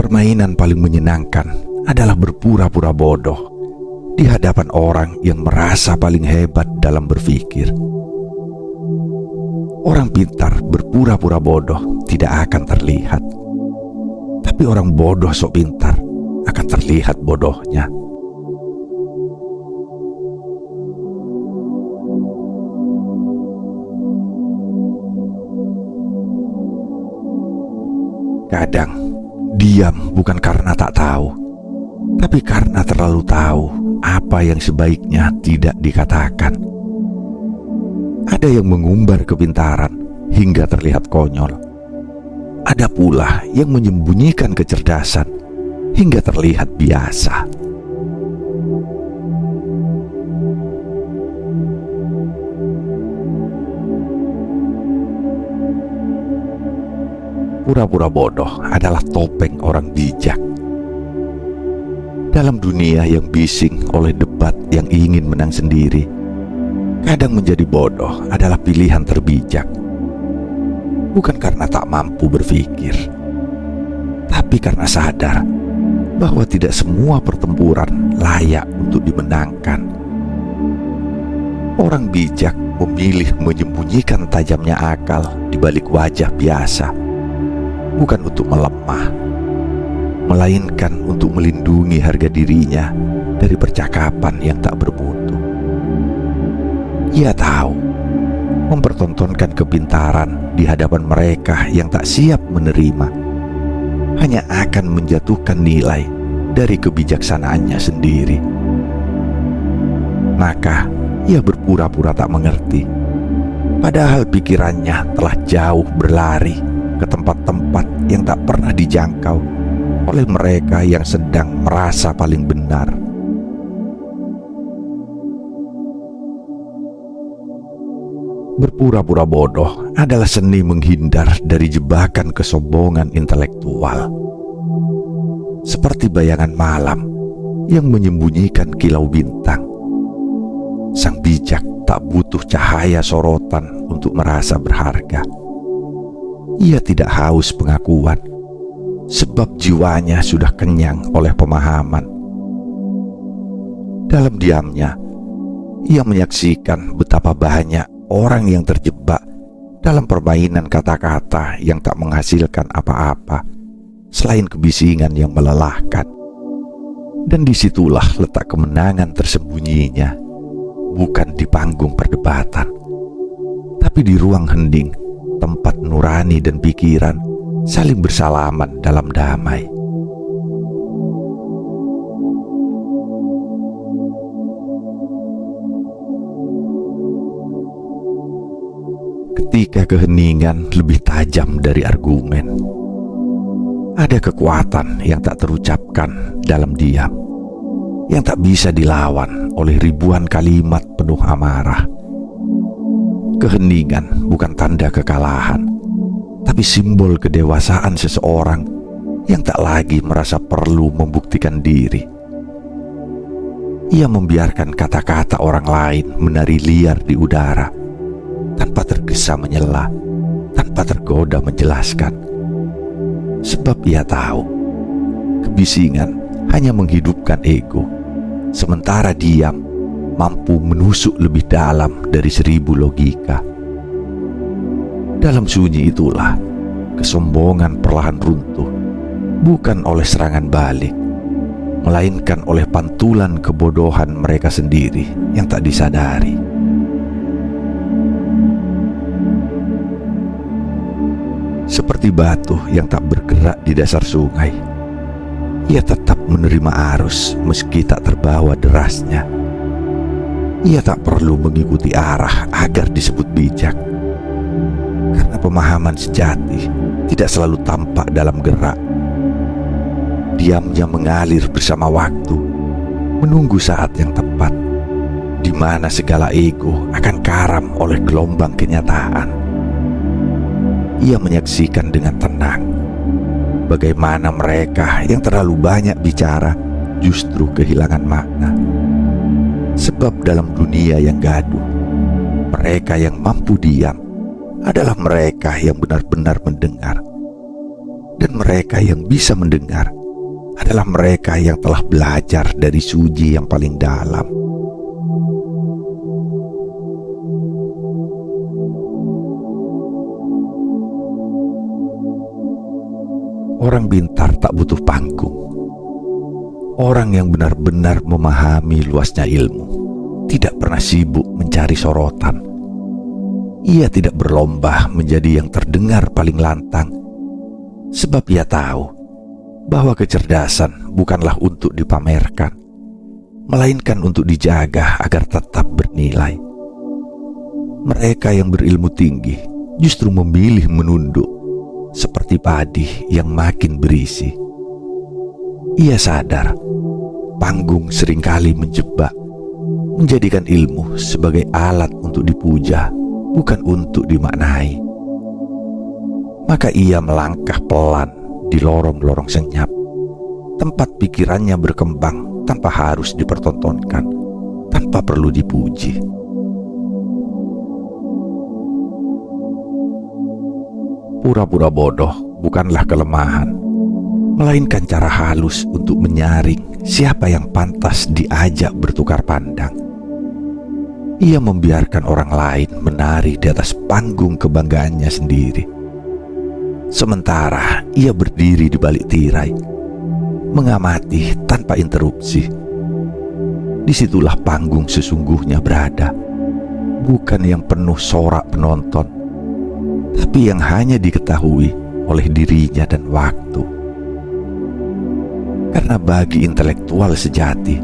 Permainan paling menyenangkan adalah berpura-pura bodoh di hadapan orang yang merasa paling hebat dalam berpikir. Orang pintar berpura-pura bodoh tidak akan terlihat, tapi orang bodoh sok pintar akan terlihat bodohnya. Kadang diam bukan karena tak tahu, tapi karena terlalu tahu apa yang sebaiknya tidak dikatakan. Ada yang mengumbar kepintaran hingga terlihat konyol. Ada pula yang menyembunyikan kecerdasan hingga terlihat biasa. Pura-pura bodoh adalah topeng orang bijak. Dalam dunia yang bising oleh debat yang ingin menang sendiri, kadang menjadi bodoh adalah pilihan terbijak. Bukan karena tak mampu berpikir, tapi karena sadar bahwa tidak semua pertempuran layak untuk dimenangkan. Orang bijak memilih menyembunyikan tajamnya akal di balik wajah biasa, bukan untuk melemah, melainkan untuk melindungi harga dirinya dari percakapan yang tak bermutu. Ia tahu mempertontonkan kepintaran di hadapan mereka yang tak siap menerima hanya akan menjatuhkan nilai dari kebijaksanaannya sendiri. Maka ia berpura-pura tak mengerti, padahal pikirannya telah jauh berlari ke tempat-tempat yang tak pernah dijangkau oleh mereka yang sedang merasa paling benar. Berpura-pura bodoh adalah seni menghindar dari jebakan kesombongan intelektual. Seperti bayangan malam yang menyembunyikan kilau bintang. Sang bijak tak butuh cahaya sorotan untuk merasa berharga. Ia tidak haus pengakuan, sebab jiwanya sudah kenyang oleh pemahaman. Dalam diamnya, ia menyaksikan betapa banyak orang yang terjebak dalam permainan kata-kata yang tak menghasilkan apa-apa selain kebisingan yang melelahkan. Dan disitulah letak kemenangan tersembunyinya, bukan di panggung perdebatan, tapi di ruang hening, tempat nurani dan pikiran saling bersalaman dalam damai. Ketika keheningan lebih tajam dari argumen, ada kekuatan yang tak terucapkan dalam diam, yang tak bisa dilawan oleh ribuan kalimat penuh amarah. Keheningan bukan tanda kekalahan, tapi simbol kedewasaan seseorang yang tak lagi merasa perlu membuktikan diri. Ia membiarkan kata-kata orang lain menari liar di udara, tanpa tergesa menyela, tanpa tergoda menjelaskan. Sebab ia tahu, kebisingan hanya menghidupkan ego, sementara diam mampu menusuk lebih dalam dari 1000 logika. Dalam sunyi itulah kesombongan perlahan runtuh, bukan oleh serangan balik, melainkan oleh pantulan kebodohan mereka sendiri yang tak disadari. Seperti batu yang tak bergerak di dasar sungai, ia tetap menerima arus meski tak terbawa derasnya. Ia tak perlu mengikuti arah agar disebut bijak, karena pemahaman sejati tidak selalu tampak dalam gerak. Diamnya mengalir bersama waktu, menunggu saat yang tepat, di mana segala ego akan karam oleh gelombang kenyataan. Ia menyaksikan dengan tenang bagaimana mereka yang terlalu banyak bicara justru kehilangan makna. Sebab dalam dunia yang gaduh, mereka yang mampu diam adalah mereka yang benar-benar mendengar. Dan mereka yang bisa mendengar adalah mereka yang telah belajar dari Suji yang paling dalam. Orang pintar tak butuh panggung. Orang yang benar-benar memahami luasnya ilmu tidak pernah sibuk mencari sorotan. Ia tidak berlomba menjadi yang terdengar paling lantang, sebab ia tahu bahwa kecerdasan bukanlah untuk dipamerkan, melainkan untuk dijaga agar tetap bernilai. Mereka yang berilmu tinggi justru memilih menunduk, seperti padi yang makin berisi. Ia sadar panggung seringkali menjebak, menjadikan ilmu sebagai alat untuk dipuja, bukan untuk dimaknai. Maka ia melangkah pelan di lorong-lorong senyap, tempat pikirannya berkembang tanpa harus dipertontonkan, tanpa perlu dipuji. Pura-pura bodoh bukanlah kelemahan, melainkan cara halus untuk menyaring siapa yang pantas diajak bertukar pandang. Ia membiarkan orang lain menari di atas panggung kebanggaannya sendiri, sementara ia berdiri di balik tirai, mengamati tanpa interupsi. Disitulah panggung sesungguhnya berada, bukan yang penuh sorak penonton, tapi yang hanya diketahui oleh dirinya dan waktu. Karena bagi intelektual sejati,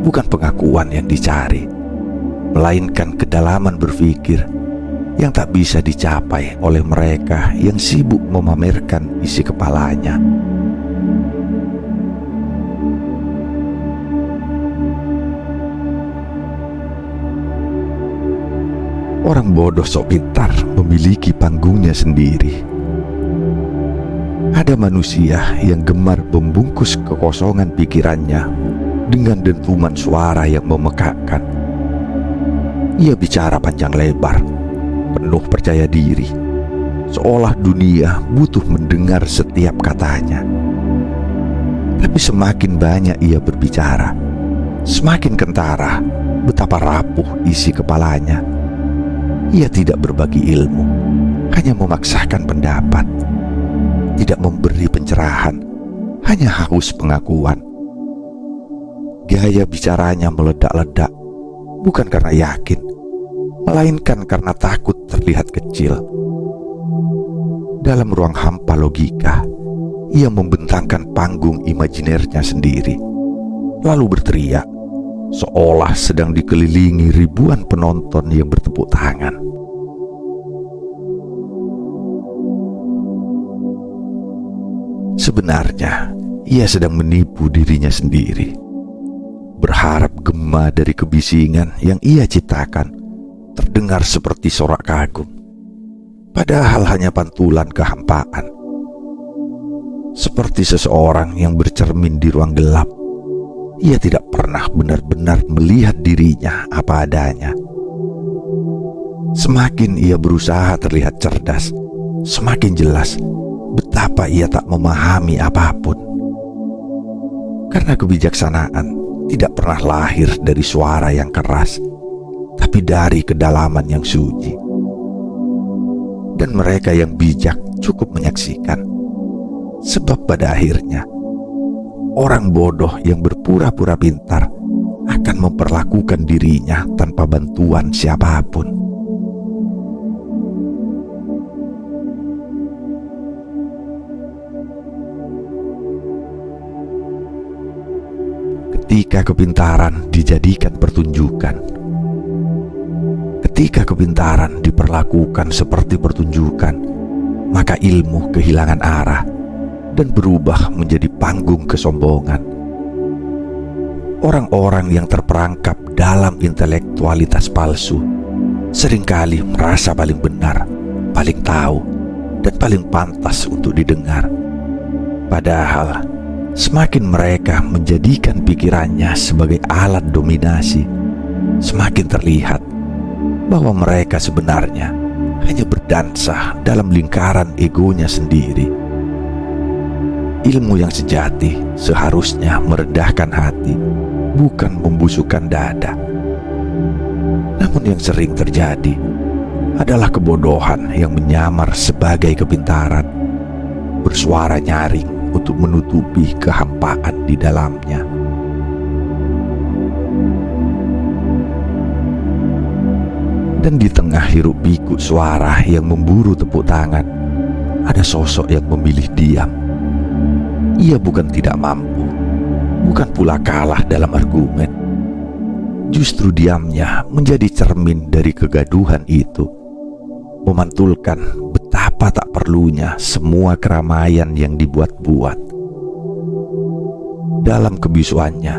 bukan pengakuan yang dicari, melainkan kedalaman berpikir yang tak bisa dicapai oleh mereka yang sibuk memamerkan isi kepalanya. Orang bodoh sok pintar memiliki panggungnya sendiri. Ada manusia yang gemar membungkus kekosongan pikirannya dengan dentuman suara yang memekakkan. Ia bicara panjang lebar, penuh percaya diri, seolah dunia butuh mendengar setiap katanya. Tapi semakin banyak ia berbicara, semakin kentara betapa rapuh isi kepalanya. Ia tidak berbagi ilmu, hanya memaksakan pendapat, tidak memberi pencerahan, hanya haus pengakuan. Gaya bicaranya meledak-ledak, bukan karena yakin, melainkan karena takut terlihat kecil. Dalam ruang hampa logika, ia membentangkan panggung imajinernya sendiri, lalu berteriak, seolah sedang dikelilingi ribuan penonton yang bertepuk tangan. Sebenarnya, ia sedang menipu dirinya sendiri, berharap gema dari kebisingan yang ia ciptakan terdengar seperti sorak kagum, padahal hanya pantulan kehampaan. Seperti seseorang yang bercermin di ruang gelap, ia tidak pernah benar-benar melihat dirinya apa adanya. Semakin ia berusaha terlihat cerdas, semakin jelas betapa ia tak memahami apapun. Karena kebijaksanaan tidak pernah lahir dari suara yang keras, tapi dari kedalaman yang suci. Dan mereka yang bijak cukup menyaksikan, sebab pada akhirnya orang bodoh yang berpura-pura pintar akan memperlakukan dirinya tanpa bantuan siapapun. Ketika kepintaran dijadikan pertunjukan, ketika kepintaran diperlakukan seperti pertunjukan, maka ilmu kehilangan arah dan berubah menjadi panggung kesombongan. Orang-orang yang terperangkap dalam intelektualitas palsu seringkali merasa paling benar, paling tahu, dan paling pantas untuk didengar. Padahal semakin mereka menjadikan pikirannya sebagai alat dominasi, semakin terlihat bahwa mereka sebenarnya hanya berdansa dalam lingkaran egonya sendiri. ilmu yang sejati seharusnya meredahkan hati, bukan membusukkan dada. Namun yang sering terjadi adalah kebodohan yang menyamar sebagai kepintaran, bersuara nyaring untuk menutupi kehampaan di dalamnya. Dan di tengah hiruk pikuk suara yang memburu tepuk tangan, ada sosok yang memilih diam. Ia bukan tidak mampu, bukan pula kalah dalam argumen. Justru diamnya menjadi cermin dari kegaduhan itu, memantulkan betapa tak perlunya semua keramaian yang dibuat-buat. Dalam kebisuannya,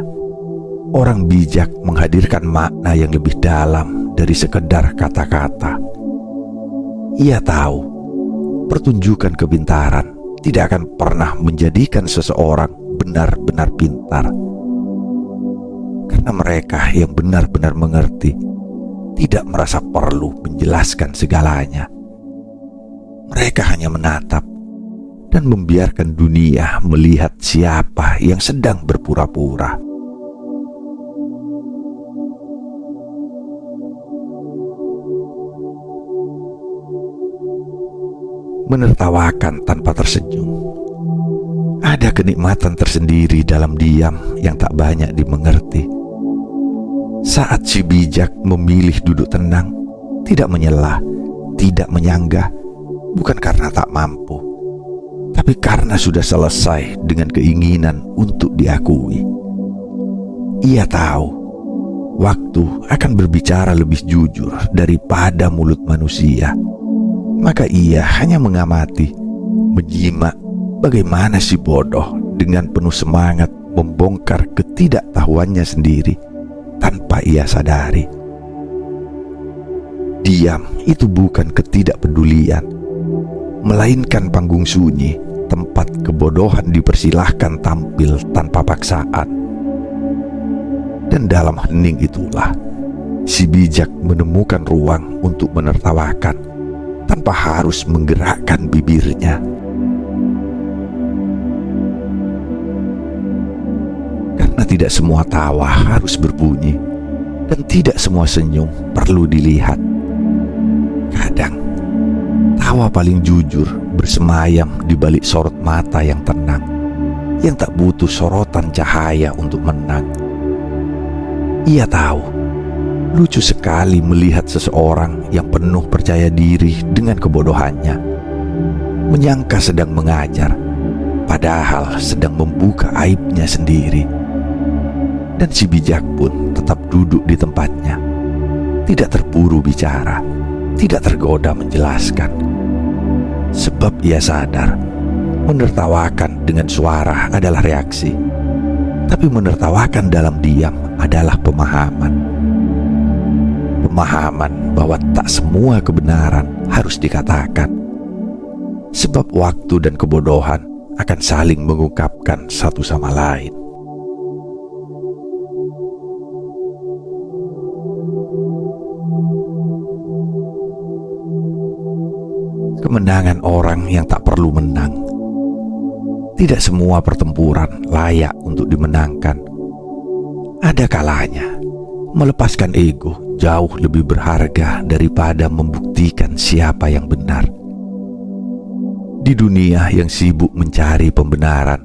orang bijak menghadirkan makna yang lebih dalam dari sekedar kata-kata. Ia tahu pertunjukan kepintaran tidak akan pernah menjadikan seseorang benar-benar pintar, karena mereka yang benar-benar mengerti tidak merasa perlu menjelaskan segalanya. Mereka hanya menatap dan membiarkan dunia melihat siapa yang sedang berpura-pura. Menertawakan tanpa tersenyum. Ada kenikmatan tersendiri dalam diam yang tak banyak dimengerti. Saat si bijak memilih duduk tenang, tidak menyela, tidak menyanggah, bukan karena tak mampu, tapi karena sudah selesai dengan keinginan untuk diakui. Ia tahu waktu akan berbicara lebih jujur daripada mulut manusia. Maka ia hanya mengamati, menyimak bagaimana si bodoh dengan penuh semangat membongkar ketidaktahuannya sendiri tanpa ia sadari. Diam itu bukan ketidakpedulian, melainkan panggung sunyi, tempat kebodohan dipersilahkan tampil tanpa paksaan. Dan dalam hening itulah si bijak menemukan ruang untuk menertawakan tanpa harus menggerakkan bibirnya. Karena tidak semua tawa harus berbunyi, dan tidak semua senyum perlu dilihat. Kadang tawa paling jujur bersemayam di balik sorot mata yang tenang, yang tak butuh sorotan cahaya untuk menang. Ia tahu lucu sekali melihat seseorang yang penuh percaya diri dengan kebodohannya, menyangka sedang mengajar, padahal sedang membuka aibnya sendiri. Dan si bijak pun tetap duduk di tempatnya, tidak terburu bicara, tidak tergoda menjelaskan. Sebab ia sadar, menertawakan dengan suara adalah reaksi, tapi menertawakan dalam diam adalah pemahaman. Pemahaman bahwa tak semua kebenaran harus dikatakan, sebab waktu dan kebodohan akan saling mengungkapkan satu sama lain. Kemenangan orang yang tak perlu menang. Tidak semua pertempuran layak untuk dimenangkan. Ada kalanya melepaskan ego jauh lebih berharga daripada membuktikan siapa yang benar. Di dunia yang sibuk mencari pembenaran,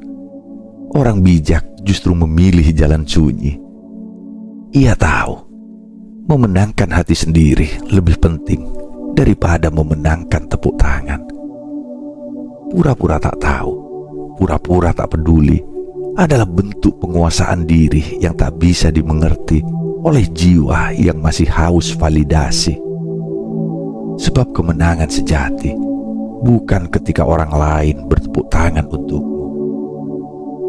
orang bijak justru memilih jalan sunyi. Ia tahu memenangkan hati sendiri lebih penting daripada memenangkan tepuk tangan. Pura-pura tak tahu, pura-pura tak peduli adalah bentuk penguasaan diri yang tak bisa dimengerti oleh jiwa yang masih haus validasi. Sebab kemenangan sejati bukan ketika orang lain bertepuk tangan untukmu,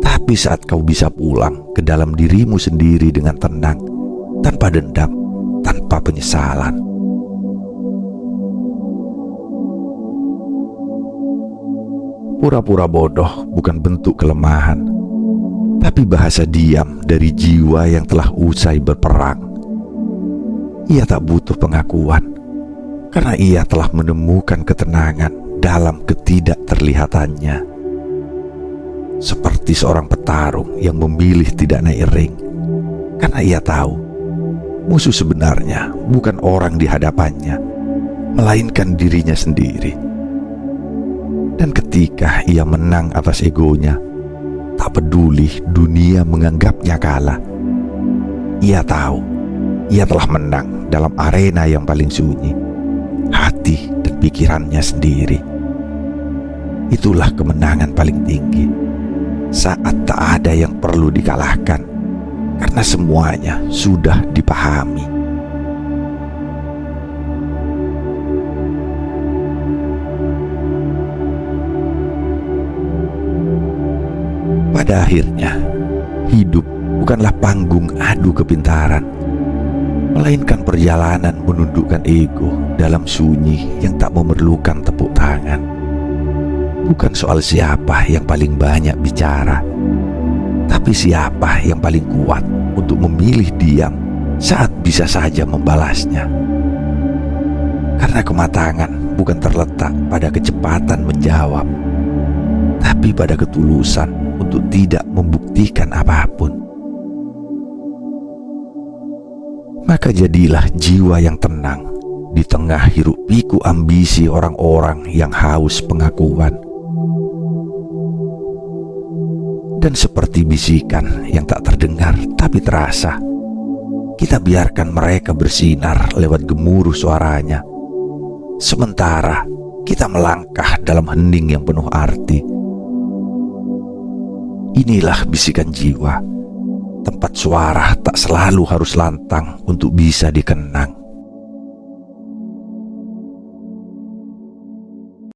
tapi saat kau bisa pulang ke dalam dirimu sendiri dengan tenang, tanpa dendam, tanpa penyesalan. Pura-pura bodoh bukan bentuk kelemahan, tapi bahasa diam dari jiwa yang telah usai berperang. Ia tak butuh pengakuan, karena ia telah menemukan ketenangan dalam ketidakterlihatannya. seperti seorang petarung yang memilih tidak naik ring, karena ia tahu musuh sebenarnya bukan orang di hadapannya, melainkan dirinya sendiri. Dan ketika ia menang atas egonya, tak peduli dunia menganggapnya kalah, ia tahu ia telah menang dalam arena yang paling sunyi, hati dan pikirannya sendiri. Itulah kemenangan paling tinggi, saat tak ada yang perlu dikalahkan, karena semuanya sudah dipahami. Pada akhirnya, hidup bukanlah panggung adu kepintaran, melainkan perjalanan menundukkan ego dalam sunyi yang tak memerlukan tepuk tangan. Bukan soal siapa yang paling banyak bicara, tapi siapa yang paling kuat untuk memilih diam saat bisa saja membalasnya. Karena kematangan bukan terletak pada kecepatan menjawab, tapi pada ketulusan untuk tidak membuktikan apapun. Maka jadilah jiwa yang tenang di tengah hiruk-pikuk ambisi orang-orang yang haus pengakuan. Dan seperti bisikan yang tak terdengar tapi terasa, kita biarkan mereka bersinar lewat gemuruh suaranya, sementara kita melangkah dalam hening yang penuh arti. Inilah bisikan jiwa, tempat suara tak selalu harus lantang untuk bisa dikenang.